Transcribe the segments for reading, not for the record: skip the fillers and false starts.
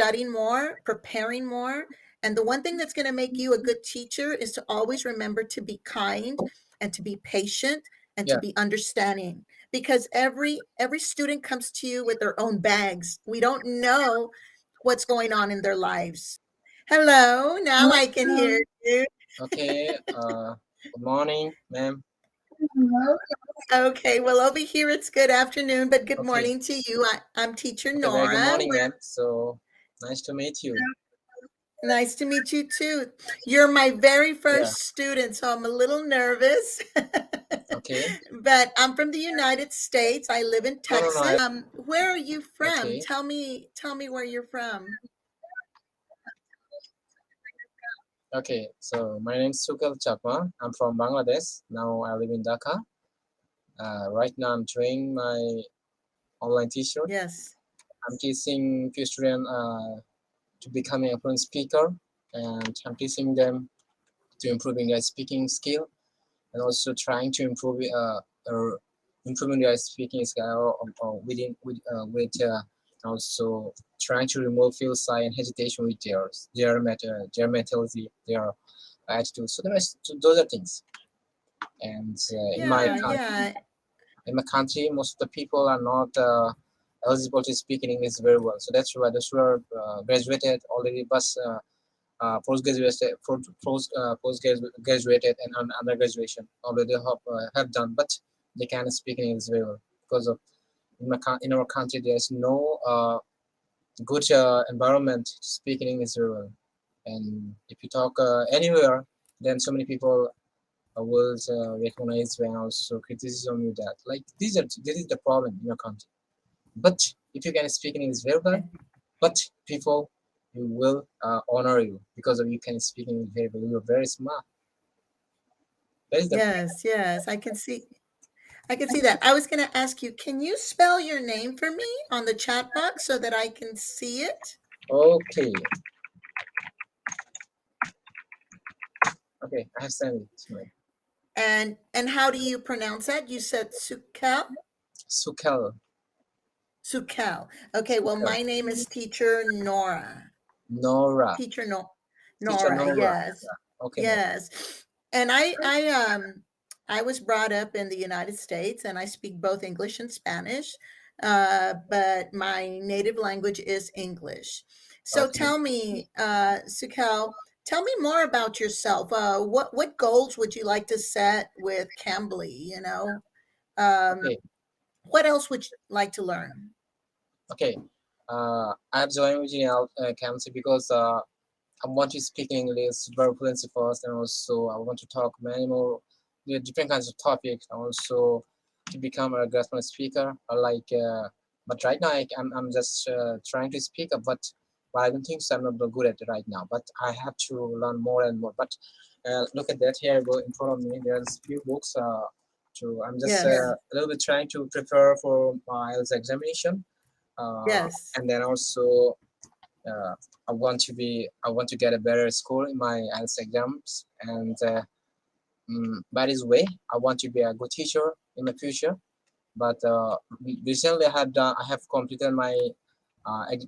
studying more, preparing more. And the one thing that's going to make you a good teacher is to always remember to be kind and to be patient and to Yeah. be understanding, because every student comes to you with their own bags. We don't know what's going on in their lives. Hello, now I can hear you. Okay. Good morning, ma'am. Okay, well, over here it's good afternoon, but good Okay. morning to you. I'm teacher Okay. Very good Nora. morning, ma'am. So nice to meet you. Nice to meet you too. You're my very Yeah. first student, so I'm a little nervous. Okay. But I'm from the United States. I live in No, no, no. Texas. Where are you from? Okay. Tell me where you're from. Okay. So my name is Sukel Chakma. I'm from Bangladesh. Now I live in Dhaka. Right now I'm doing my online teacher. Yes. I'm teaching few students to becoming a fluent speaker, and I'm teaching them to improving their speaking skill, and also trying to improving their speaking skill with also trying to remove feel shy and hesitation with their mentality, their attitude. So those are things. And Yeah, yeah. in my country, most of the people are not eligible to speak in English very well. So that's why those who are graduated already, but post graduated and undergraduation already have done, but they can't speak in English very well because of in our country there's no good environment to speak in English very well. And if you talk anywhere, then so many people will recognize and also criticism you that like this is the problem in your country. But if you can speak in English very well, but people you will honor you because of you can speak English very well. You're very smart. That is the Yes, yes. I can see that. I was going to ask you, can you spell your name for me on the chat box so that I can see it? okay. Okay, I have sent it to me. And how do you pronounce that? You said Sukel? Sukel. Sukel. Okay, well, Sukel. my name is Teacher Nora. Nora. Teacher Teacher Nora, Nora. yes. Yeah. Okay, ma'am. Yes. And I was brought up in the United States and I speak both English and Spanish. But my native language is English. So Okay. tell me, Sukel, tell me more about yourself. What goals would you like to set with Cambly? Um, Okay. what else would you like to learn? Okay. I've joined with Camsi because I want to speak English very fluently first, and also I want to talk many more different kinds of topics, and also to become a grassroots speaker. But right now I'm just trying to speak up, but I don't think so. I'm not good at it right now. But I have to learn more and more. But look at that here, go in front of me. There's few books. I'm just Yes, a little bit trying to prepare for my IELTS examination, yes. and then also uh, I want to get a better score in my IELTS exams, and by this way I want to be a good teacher in the future. But recently I have completed my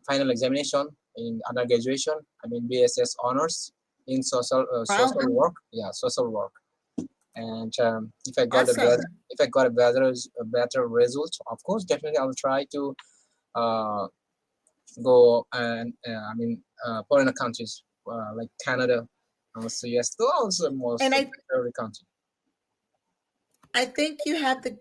final examination in undergraduation. I mean BSS honors in Wow, social work. Yeah, social work. And awesome. if I got a better result, of course, definitely I'll try to uh, go and foreign countries like Canada, also yes, those also most And of I every country. I think you have the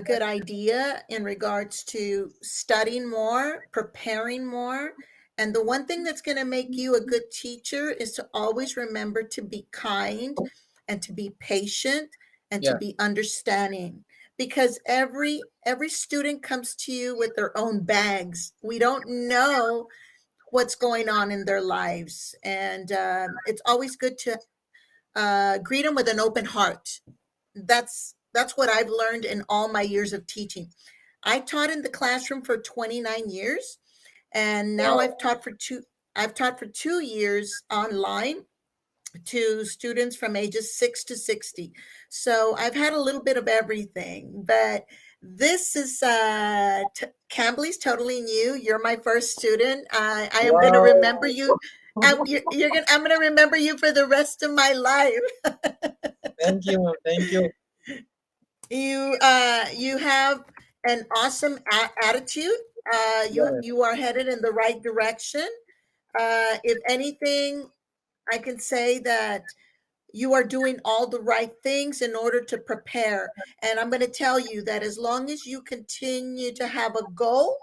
good idea in regards to studying more, preparing more. And the one thing that's going to make you a good teacher is to always remember to be kind and to be patient and to Yeah, be understanding, because every student comes to you with their own bags. We don't know what's going on in their lives, and it's always good to greet them with an open heart. That's what I've learned in all my years of teaching. I taught in the classroom for 29 years, and now wow. I've taught for 2 years online to students from ages 6 to 60. So I've had a little bit of everything, but This is Cambly's totally new. You're my first student. I am going to Wow. remember you. You're gonna. I'm going to remember you for the rest of my life. Thank you, ma'am. Thank you. You have an awesome attitude. Yeah, ma'am. You are headed in the right direction. If anything, I can say that you are doing all the right things in order to prepare. And I'm going to tell you that as long as you continue to have a goal,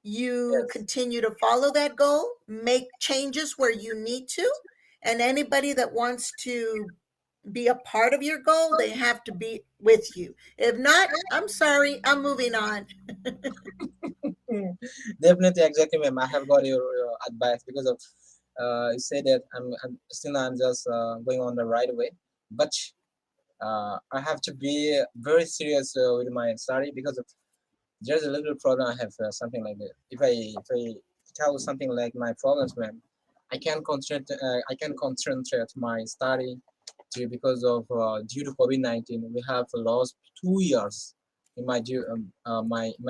you Yes. continue to follow that goal, make changes where you need to. And anybody that wants to be a part of your goal, they have to be with you. If not, I'm sorry, I'm moving on. Hmm. Definitely, exactly, ma'am. I have got your advice because of you say that I'm still I'm just going on the right way, but I have to be very serious with my study because of there's a little problem I have something like that. If I tell something like my problems, ma'am, I can concentrate my study to because of due to COVID-19 we have lost 2 years in my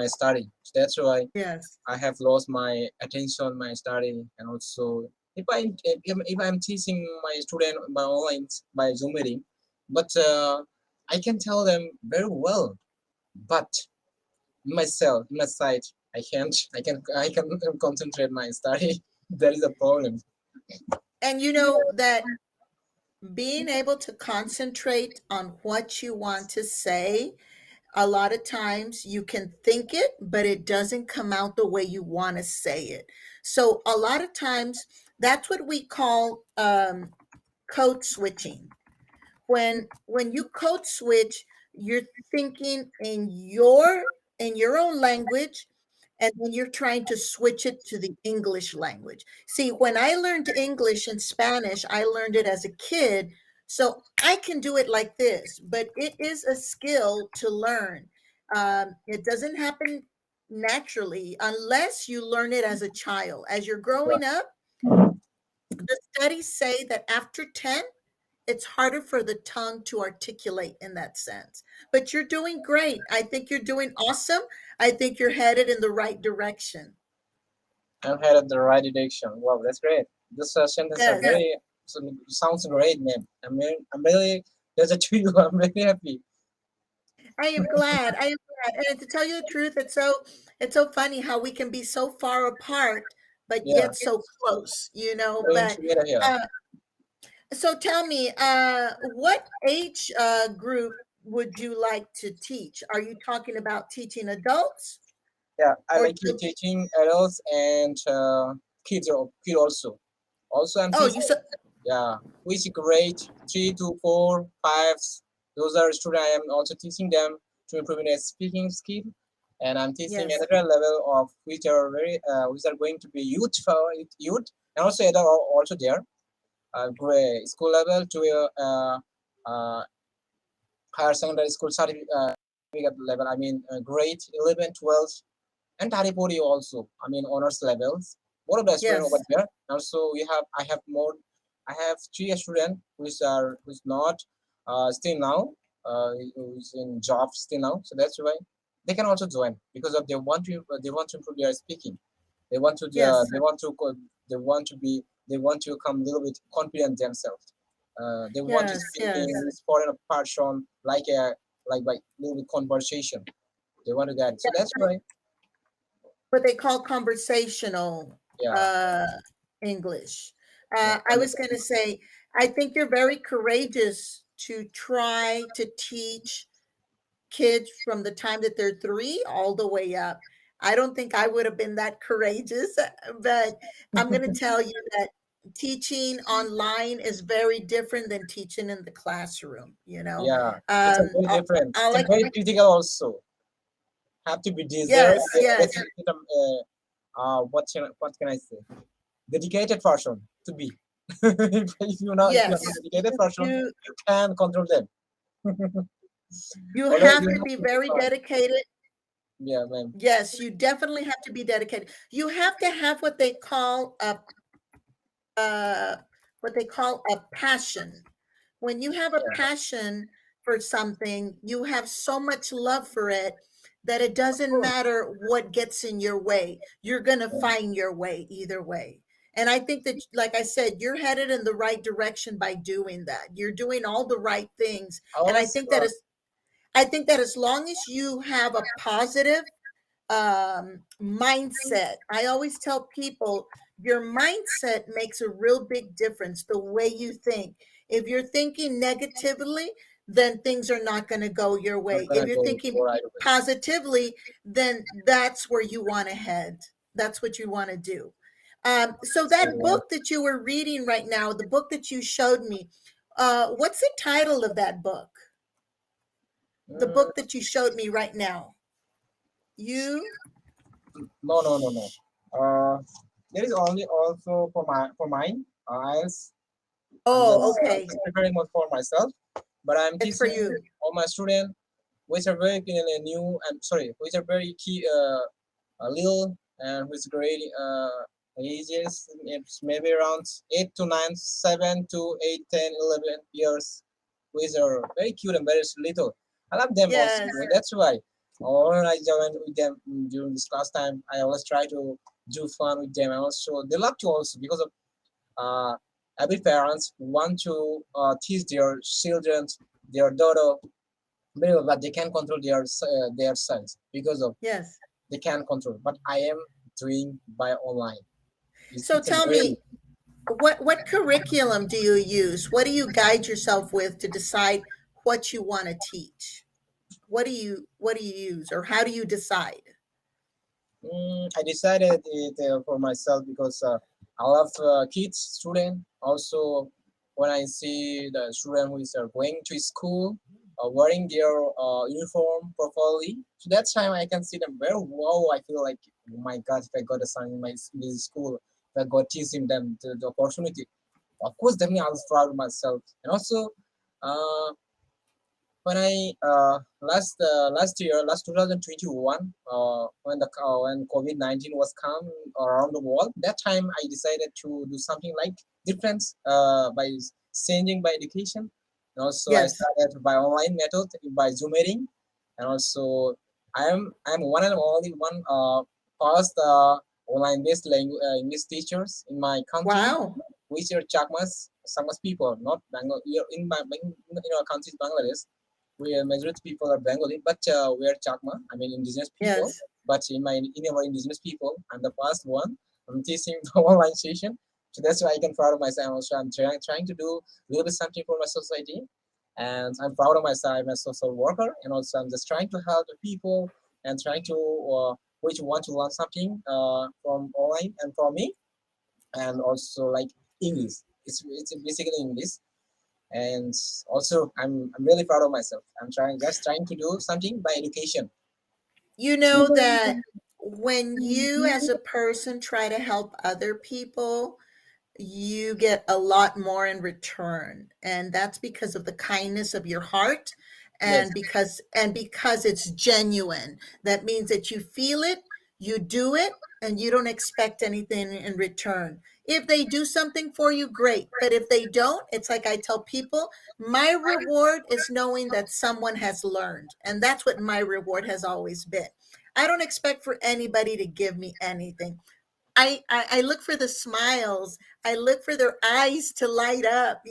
study. So that's why Yes. I have lost my attention, my study, and also if I'm teaching my student by online by Zoom meeting, but I can tell them very well, but myself, my side, I can't. I can concentrate my study. That is a problem. And you know that being able to concentrate on what you want to say, a lot of times you can think it, but it doesn't come out the way you want to say it. So a lot of times that's what we call code switching. When you code switch, you're thinking in your own language, and then you're trying to switch it to the English language. See, when I learned English and Spanish, I learned it as a kid, so I can do it like this, but it is a skill to learn. It doesn't happen naturally unless you learn it as a child. As you're Yeah. growing up, the studies say that after 10, it's harder for the tongue to articulate in that sense. But you're doing great. I think you're doing awesome. I think you're headed in the right direction. I'm headed the right direction. Wow, that's great. This sentence are Yes, sounds great, man. I'm really pleasure to you. I'm really happy. I am glad. I am glad. And to tell you the truth, it's so funny how we can be so far apart, but Yeah, yet so close, you know. going But together here. uh, so tell me, what age group would you like to teach? Are you talking about teaching adults Yeah, I or like you teaching adults and kid also. Also, I'm oh, you teaching. said Yeah, which grade 3 to 4, 5. Those are students. I am also teaching them to improve their speaking skill, and I'm teaching yes, another level of which are going to be youth for youth, and also adult are also there. Grade school level to higher secondary school certificate level. I mean, grade 11, 12, and Taripuri also. I mean, honors levels. More of the student over yes, there. Also, I have 3 students who's not still now who's in job still now. So that's why they can also join because of they want to improve their speaking. They want to yes, they want to be they want to come a little bit confident themselves. They want to yes, speak yes. in this foreign person like little bit conversation. They want to get it. So that's why What they call conversational yeah. uh, English. Yeah, I was going to say, I think you're very courageous to try to teach kids from the time that they're 3 all the way up. I don't think I would have been that courageous, but I'm going to tell you that teaching online is very different than teaching in the classroom, you know. yeah, it's a very All, different. all It's a I, very critical also. Have to be yes, yes, what can I say? Dedicated person to be. If you're not yes. dedicated person, You you can control them. you Although have you to have be to be very fun. dedicated. Yeah, man. Yes, you definitely have to be dedicated. You have to have uh, what they call a passion. When you have a Yeah, passion for something, you have so much love for it that it Of doesn't course. matter what gets in your way. You're going to find your way either way. And I think that, like I said, you're headed in the right direction by doing that. You're doing all the right things. I And always I think that as long as you have a positive mindset, I always tell people your mindset makes a real big difference, the way you think. If you're thinking negatively, then things are not going to go your not way. If gonna you're go thinking right away. positively, then that's where you want to head. That's what you want to do. So that So book that you were reading right now, the book that you showed me, what's the title of that book? The mm, book that you showed me right now. You? no. Uh, there is only also for mine. Oh, okay. Just preparing more for myself, but I'm It's for teaching you. all my students, which are very new and sorry, which are very key, little and who's grade ages. It's maybe around 8 to 9, 7 to 8, 10, 11 years, which are very cute and very little. I love them also. Yes. That's why. When I join with them during this class time, I always try to do fun with them, and also they love to also because of uh, every parents want to teach their children, their daughter, but they can't control their sons because of Yes. they can't control. But I am doing by online. So It's a tell very me, what curriculum do you use? What do you guide yourself with to decide what you want to teach? What do you use, or how do you decide? I decided it for myself because I love kids, student. Also, when I see the student who is going to school, wearing their uniform properly, so that time I can see them very wow. I feel like, oh my God, if I got a son in in this school, if I got teaching them the opportunity, of course, definitely I was proud of myself. And also, uh, when I last year, last 2021, when COVID-19 was come around the world, that time I decided to do something like different by changing by education. And also I Yes. started by online method by Zoom meeting, and also I'm one and only one first online based language English teachers in my country, Wow. which are Chakmas people, not Bengal. In our country, Bangladesh, we majority people are Bengali, but we are Chakma. I mean, indigenous people. Yes. But in our indigenous people, I'm the first one. I'm teaching the online session, so that's why I can proud of myself. Also, I'm trying to do a little bit something for my society, and I'm proud of myself. I'm a social worker, and also I'm just trying to help the people and trying to which want to learn something from online and from me, and also like English. It's basically English, and also I'm really proud of myself. I'm trying to do something by education. You know that when you as a person try to help other people, you get a lot more in return, and that's because of the kindness of your heart, Yes, and because it's genuine. That means that you feel it, you do it, and you don't expect anything in return. If they do something for you, great, but if they don't, it's like I tell people, my reward is knowing that someone has learned, and that's what my reward has always been. I don't expect for anybody to give me anything. I look for the smiles. I look for their eyes to light up.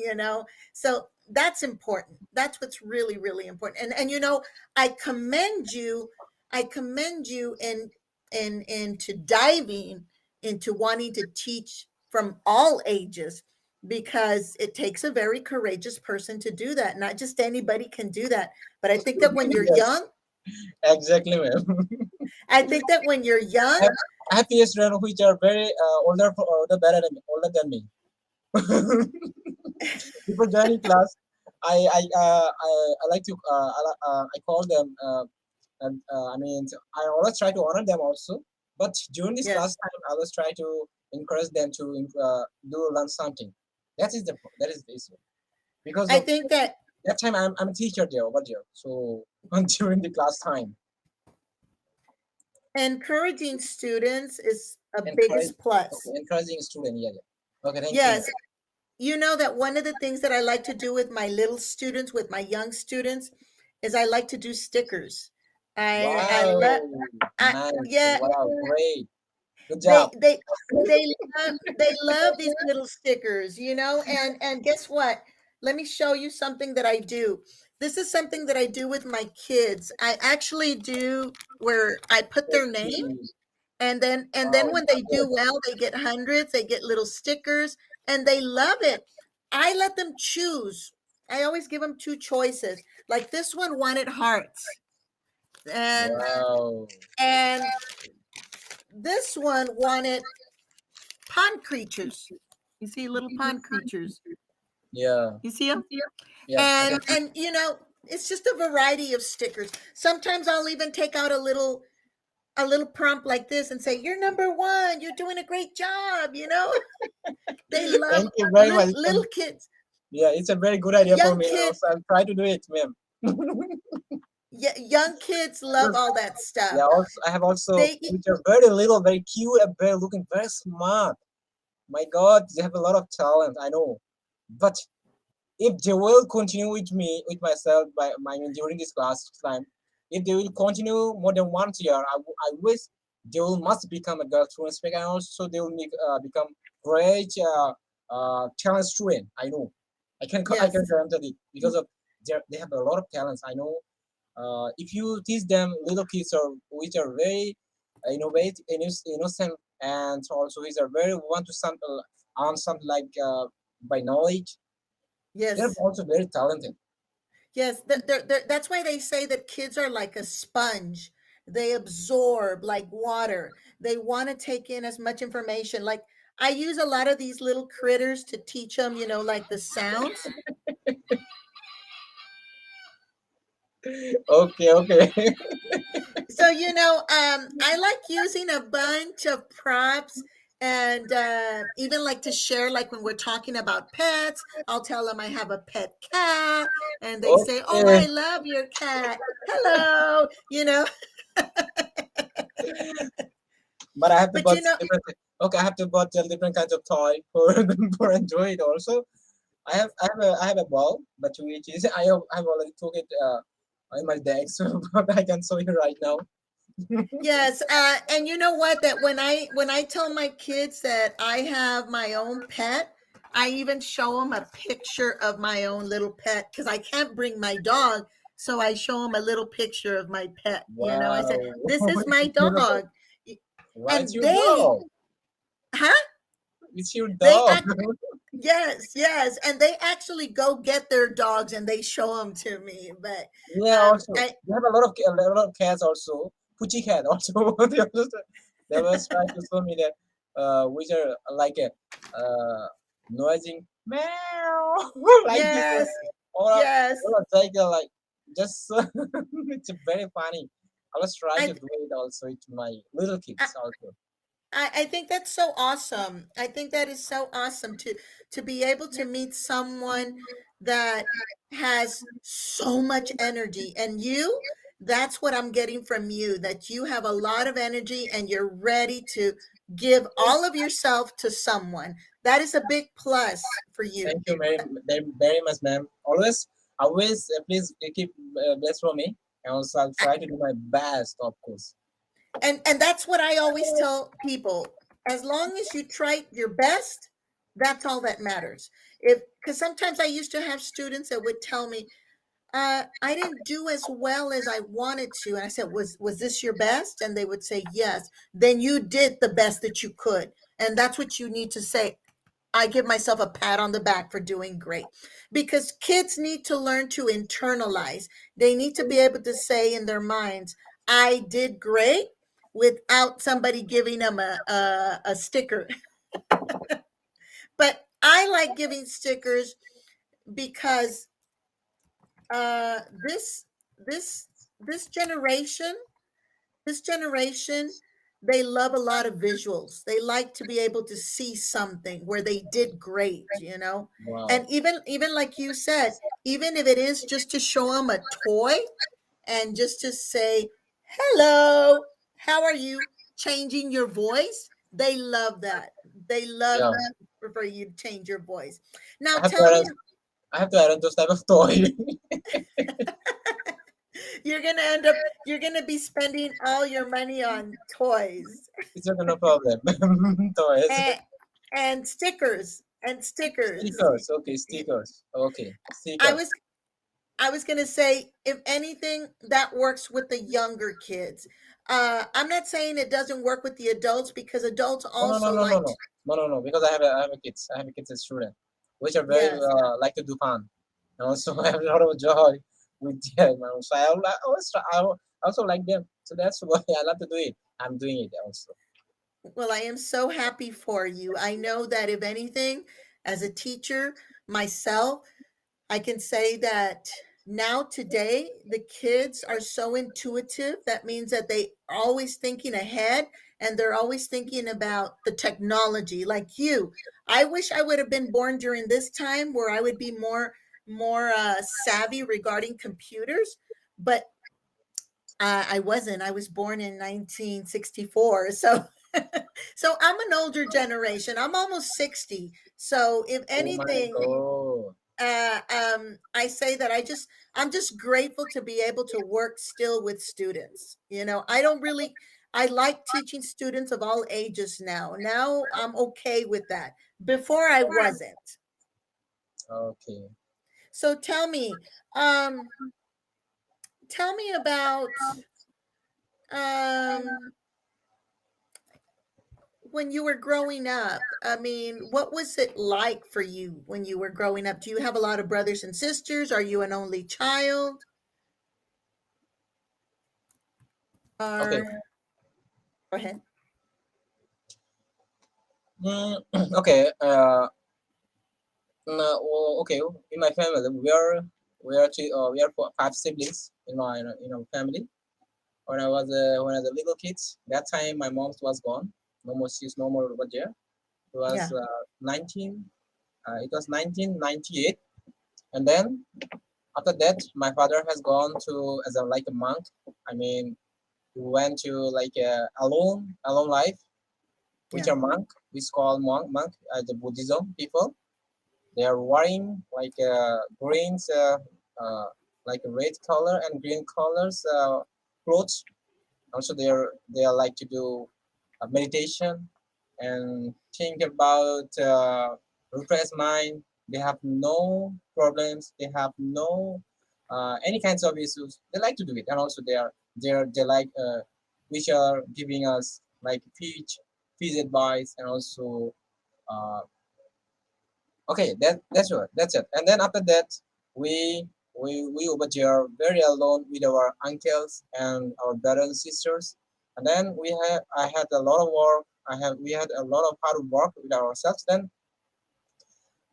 So that's important. That's what's really, really important. And I commend you. I commend you in into diving into wanting to teach from all ages, because it takes a very courageous person to do that. Not just anybody can do that. But I think that when you're yes, young, exactly, ma'am. I think that when you're I young, have, I have peers friends which are very older better than me, older than me. Before joining class, I like to I call them and I mean I always try to honor them also. But during this class yes, time, I always try to encourage them to do learn something. That is the issue because I of think that that time I'm a teacher there over there. So during the class time, encouraging students is a encourage biggest plus. okay, encouraging student. Yeah, yeah. Okay, thank you, ma'am. Yes, you know that one of the things that I like to do with my little students, with my young students, is I like to do stickers. I love Wow, I nice. yeah, Wow, great. Good they job. they they love these little stickers, and guess what? Let me show you something that I do. This is something that I do with my kids. I actually do where I put their name, Okay. and then Wow, when that's they good. do well, they get hundreds, they get little stickers, and they love it. I let them choose. I always give them two choices. Like this one wanted hearts, and Wow. and this one wanted pond creatures. You see little pond creatures. Yeah. You see them? Yeah, I can And see. and it's just a variety of stickers. Sometimes I'll even take out a little prompt like this and say, "You're number one. You're doing a great job." They love Thank you very much. little kids. Yeah, it's a very good idea for Young me. kids, Also, I'll try to do it, ma'am. young kids love Yes. all that stuff. Yeah, also I have also They which are very little, very cute, and very looking very smart. My God, they have a lot of talent. I know, but if they will continue with me, with myself, by I mean during this class time, if they will continue more than 1 year, I wish they will must become a girl fluent speaker, and also they will become great talent student. I know, I can Yes, guarantee it because of they have a lot of talents. I know. If you teach them little kids are which are very innovative, innocent, and also which are very want to something on something like by knowledge, they're yes. also very talented. Yes, that's why they say that kids are like a sponge. They absorb like water. They want to take in as much information. Like I use a lot of these little critters to teach them, like the sounds. Okay, okay. So, I like using a bunch of props and even like to share, like when we're talking about pets, I'll tell them I have a pet cat, and they say, "Oh, Okay. I love your cat. Hello." But I have to But bought different. Okay, I have to bought different kinds of toy for for enjoy it also. I have a ball, but which is I've already took it in my deck, so but I can show you right now. yes, and you know what? That when I tell my kids that I have my own pet, I even show them a picture of my own little pet because I can't bring my dog, so I show them a little picture of my pet. I said, Wow, "This is it's my beautiful. dog," Why it's and your they, dog? huh? It's your They dog. act Yes, yes, and they actually go get their dogs and they show them to me. But Yeah, also I they have a lot of cats also. Pucci cat also. They was trying to show me that which are like a noising meow like this one. yes, yes. Or like like just it's very funny. I was trying to I do it also to my little kids also. I think that's so awesome. I think that is so awesome to be able to meet someone that has so much energy. And that's what I'm getting from you, that you have a lot of energy and you're ready to give all of yourself to someone. That is a big plus for you. Thank you very much, ma'am. Always, please keep blessed for me. And also, I'll try to do my best, of course. And that's what I always tell people. As long as you try your best, that's all that matters. If Because sometimes I used to have students that would tell me, I didn't do as well as I wanted to. And I said, was this your best? And they would say, yes. Then you did the best that you could. And that's what you need to say. I give myself a pat on the back for doing great, because kids need to learn to internalize. They need to be able to say in their minds, I did great, without somebody giving them a sticker. But I like giving stickers because uh, this this this generation this generation, they love a lot of visuals. They like to be able to see something where they did great. And Wow. even like you said, even if it is just to show them a toy and just to say, "Hello, how are you?" Changing your voice, they love that. They love Yeah. for you to change your voice. Now I have to tell me, arrange. I have to arrange those type of toy. you're gonna be spending all your money on toys It's okay, no problem. Toys. and, and stickers and stickers. Stickers. Okay, stickers. Okay, I stickers. was I was gonna say, if anything, that works with the younger kids. I'm not saying it doesn't work with the adults because adults No, no, no, also no, no, like no, to, no, no, no. Because I have a kids. I have a kids as student, which are very yes. like to do fun, and also I have a lot of joy with them. So I always try, I also like them. So that's why I love to do it. I'm doing it also. Well, I am so happy for you. I know that if anything, as a teacher myself, I can say that now today the kids are so intuitive. That means that they are always thinking ahead and they're always thinking about the technology like you. I wish I would have been born during this time where I would be more savvy regarding computers, but I wasn't. I was born in 1964. So so I'm an older generation. I'm almost 60. So if Oh my anything, God. I say that I'm just grateful to be able to work still with students. I don't really I like teaching students of all ages now. Now I'm okay with that. Before I wasn't. Okay. So um, tell me about um when you were growing up. I mean, what was it like for you when you were growing up? Do you have a lot of brothers and sisters? Are you an only child? Okay. Or go ahead. Mm, okay. No, well, okay. In my family, we are five siblings in my family. When I was a little kid, that time my mom was gone. No more, she's no more over there. It was Yeah. 19. It was 1998, and then after that, my father has gone to as a like a monk. I mean, he went to like a alone life, which Yeah. are monk. We call monk the Buddhism people. They are wearing like greens, like red color and green colors clothes. Also, they are like to do meditation and think about refresh mind. They have no problems. They have no any kinds of issues. They like to do it, and also they like which are giving us like peace advice and also uh, okay, that's it. And then after that, we we over here very alone with our uncles and our brothers and sisters. And then I had a lot of work. We had a lot of hard work with ourselves. Then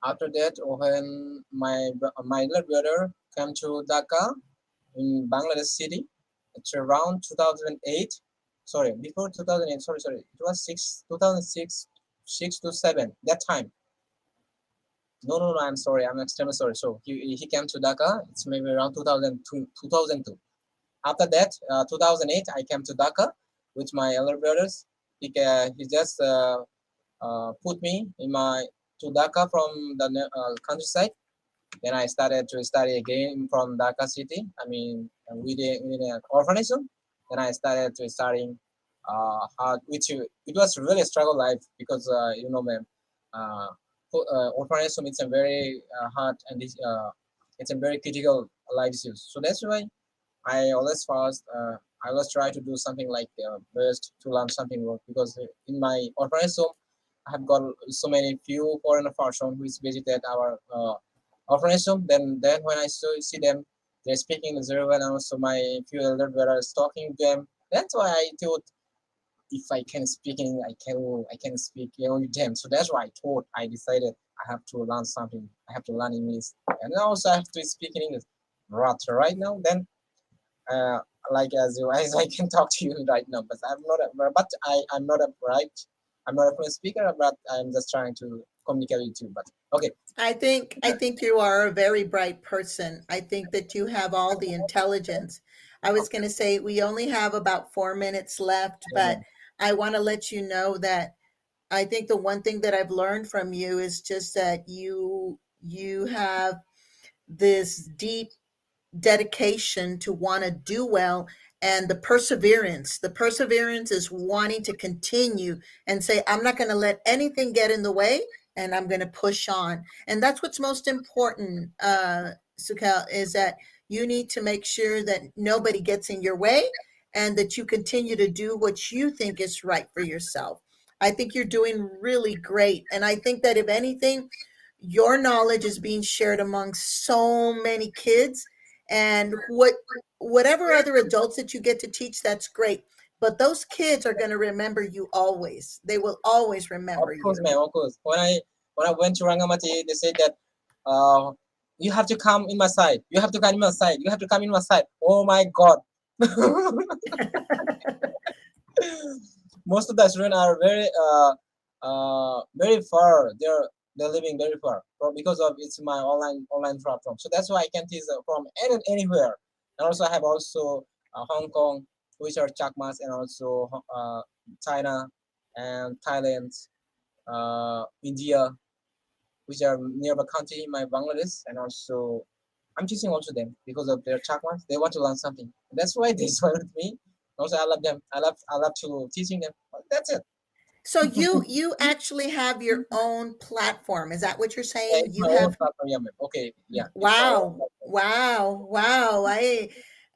after that, when my little brother came to Dhaka in Bangladesh city, it's around 2008. Sorry, before 2008. Sorry. It was 2006, 6 to 7 that time. No, no, no. I'm sorry. I'm extremely sorry. So he came to Dhaka. It's maybe around 2002. 2002. After that, 2008, I came to Dhaka with my elder brothers. He just put me in my to Dhaka from the countryside. Then I started to study again from Dhaka city. I mean, within an orphanage. Then I started to studying hard, which it was really a struggle life because man, uh, orphanage it's a very hard and it's a very critical life issues. So that's why I always fast. I always try to do something like best to learn something work because in my orphanage home, I have got so many few foreign person who is visited our orphanage home. Then when I see them, they're speaking Zero and also my few elder brothers talking to them. That's why I thought if I can speak in, I can speak with them. So that's why I decided I have to learn something. I have to learn English, and also I have to speak in English. But right now, then uh, like as I can talk to you right now, but I'm not a I'm not a fluent speaker, but I'm just trying to communicate with you. But okay, I think you are a very bright person. I think that you have all the intelligence. I was okay, going to say we only have about 4 minutes left, but yeah, I want to let you know that I think the one thing that I've learned from you is just that you have this deep dedication to want to do well, and the perseverance is wanting to continue and say, I'm not going to let anything get in the way, and I'm going to push on. And that's what's most important, Sukel, is that you need to make sure that nobody gets in your way, and that you continue to do what you think is right for yourself. I think you're doing really great, and I think that if anything, your knowledge is being shared among so many kids, and whatever other adults that you get to teach, that's great, but those kids are going to remember you always. They will always Of remember course, you. ma'am. Of course. When I went to Rangamati, they said that uh, you have to come in my side. You have to come in my side. You have to come in my side. Oh my God! Most of the students are very far. They're living very far because of it's my online platform. So that's why I can teach from anywhere. And also I have also Hong Kong, which are Chakmas, and also China and Thailand, India, which are nearby country in my Bangladesh, and also I'm teaching also them because of their Chakmas. They want to learn something. That's why they join with me. Also, I love them. I love to teaching them. That's it. So you actually have your own platform. Is that what you're Yeah, saying? it's You my own have. platform. Yeah, ma'am. Okay, yeah, it's my own Wow. platform. Wow. Wow. I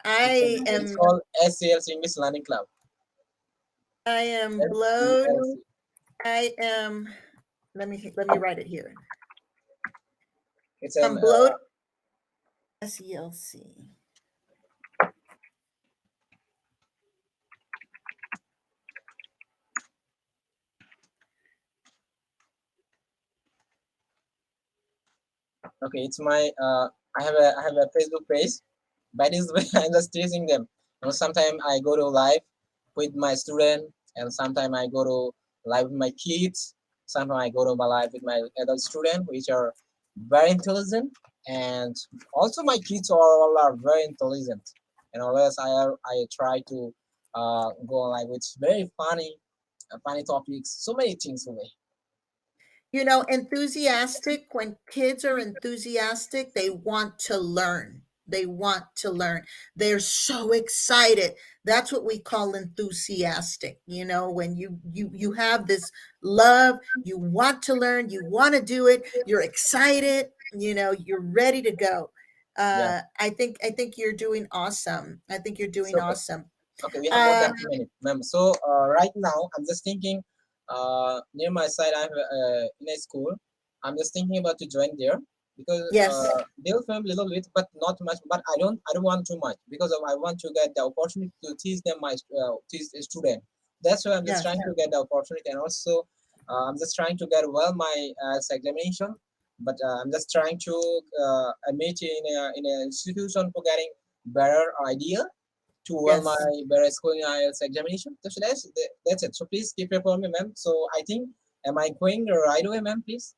It's am called SCLC English Learning Club. I am blowed. SCLC. I am let me write it here. It's an I'm blowed. SELC. okay. It's my I have a Facebook page. By this way, I'm just teasing them. Sometimes I go to live with my student, and sometimes I go to live with my kids. Sometimes I go to my live with my adult student, which are very intelligent, and also my kids are all are very intelligent. And always I try to go live with very funny topics, so many things away. Enthusiastic, when kids are enthusiastic, they want to learn. They want to learn. They're so excited. That's what we call enthusiastic. When you have this love, you want to learn, you want to do it, you're excited, you're ready to go. Yeah. I think you're doing awesome. I think you're doing So awesome. okay, we have more Uh, than 2 minutes, ma'am. So right now, I'm just thinking, near my side, I'm in a school. I'm just thinking about to join there because yes, they'll film a little bit, but not much. But I don't want too much because I want to get the opportunity to teach them teach a student. That's why I'm just yes. trying to get the opportunity, and also I'm just trying to get well my examination. But I'm just trying to admit in an institution for getting better idea to well my Yes. better school in IELTS examination. So that's it. So please keep it for me, ma'am. So I think, am I going the right way, ma'am? Please.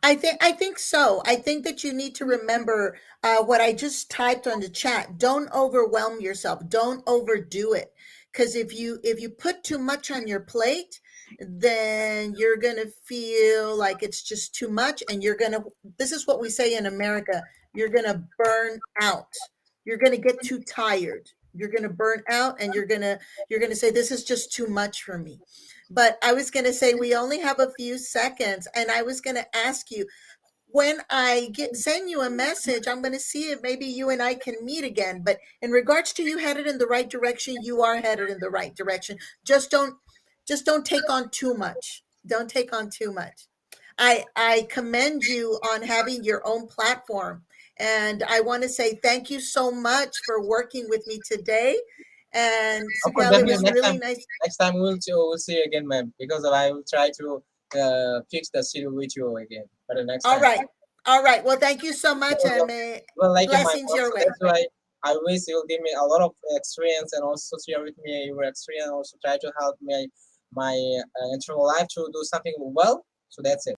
I think so. I think that you need to remember what I just typed on the chat. Don't overwhelm yourself. Don't overdo it. Because if you put too much on your plate, then you're gonna feel like it's just too much, and you're gonna. This is what we say in America. You're gonna burn out. You're gonna get too tired. You're gonna burn out, and you're gonna say, this is just too much for me. But I was going to say we only have a few seconds, and I was going to ask you, when I get send you a message, I'm going to see if maybe you and I can meet again. But in regards to you headed in the right direction, you are headed in the right direction. Just don't take on too much. Don't take on too much. I commend you on having your own platform, and I want to say thank you so much for working with me today. And Of course, Sugal, it definitely was really nice. next time we'll see you again, ma'am. Because I will try to fix the schedule with you again for the next All time. right. All right. Well, thank you so much, and may You will like my blessings work, your so way. that's why I wish you'll give me a lot of experience and also share with me your experience. Also try to help me my internal life to do something well. So that's it.